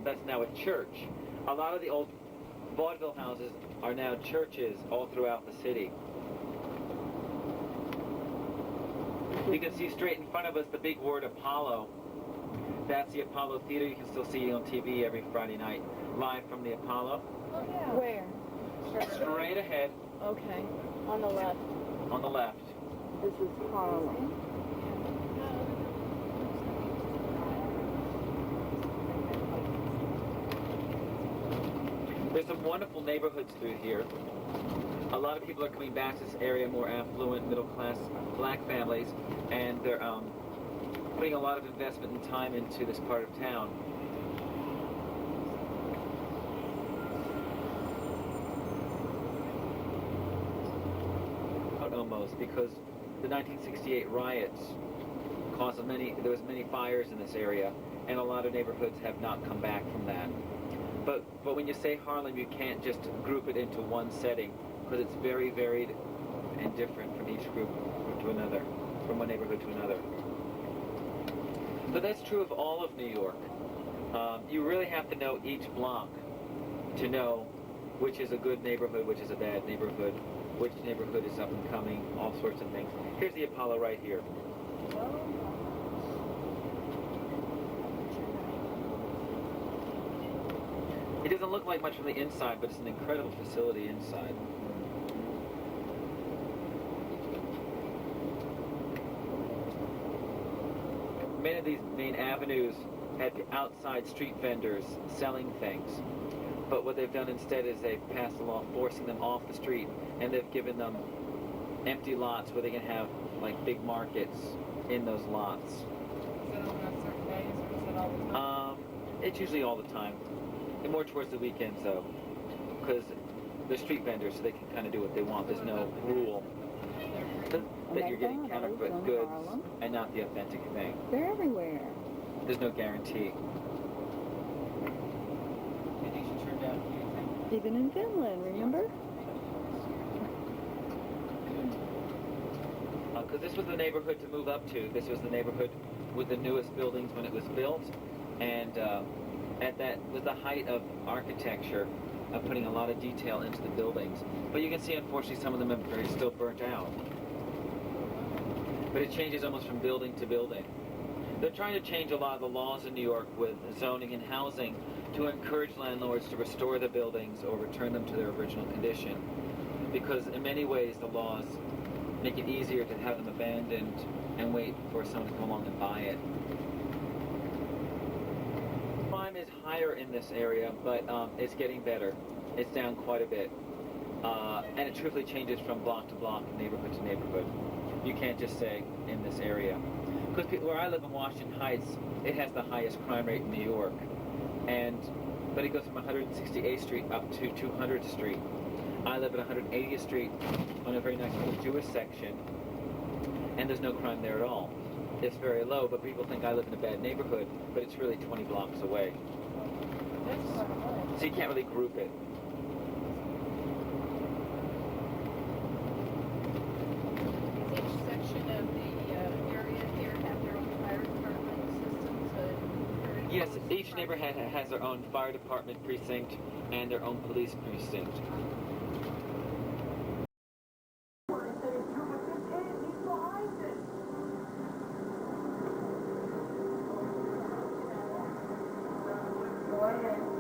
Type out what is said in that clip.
that's now a church. A lot of the old vaudeville houses are now churches all throughout the city. You can see straight in front of us the big word Apollo. That's the Apollo Theater. You can still see it on TV every Friday night, live from the Apollo. Oh, yeah. Where? Straight ahead. Okay. On the left. On the left. This is Harlem. There's some wonderful neighborhoods through here. A lot of people are coming back to this area, more affluent, middle-class black families, and they're putting a lot of investment and time into this part of town. Almost, because the 1968 riots caused there was many fires in this area, and a lot of neighborhoods have not come back from that. But when you say Harlem, you can't just group it into one setting, because it's very varied and different from each group to another, from one neighborhood to another. But that's true of all of New York. You really have to know each block to know which is a good neighborhood, which is a bad neighborhood, which neighborhood is up and coming, all sorts of things. Here's the Apollo right here. It doesn't look like much from the inside, but it's an incredible facility inside. Many of these main avenues had outside street vendors selling things. But what they've done instead is they've passed a law forcing them off the street, and they've given them empty lots where they can have like big markets in those lots. Is it on certain days or is it all the time? It's usually all the time, and more towards the weekends though, because they're street vendors, so they can kind of do what they want. There's no rule that you're getting counterfeit goods and not the authentic thing. They're everywhere. There's no guarantee. Even in Finland, remember? Because this was the neighborhood to move up to. This was the neighborhood with the newest buildings when it was built, and at that was the height of architecture, of putting a lot of detail into the buildings. But you can see, unfortunately, some of them are still burnt out. But it changes almost from building to building. They're trying to change a lot of the laws in New York with zoning and housing to encourage landlords to restore the buildings or return them to their original condition. Because in many ways the laws make it easier to have them abandoned and wait for someone to come along and buy it. Crime is higher in this area, but it's getting better. It's down quite a bit. And it truthfully changes from block to block, neighborhood to neighborhood. You can't just say in this area. Because where I live in Washington Heights, it has the highest crime rate in New York. But it goes from 168th Street up to 200th Street. I live at 180th Street on a very nice little Jewish section, and there's no crime there at all. It's very low, but people think I live in a bad neighborhood, but it's really 20 blocks away. So you can't really group it. Does each section of the area here have their own fire department systems? Yes, each neighborhood has their own fire department precinct and their own police precinct. Go ahead.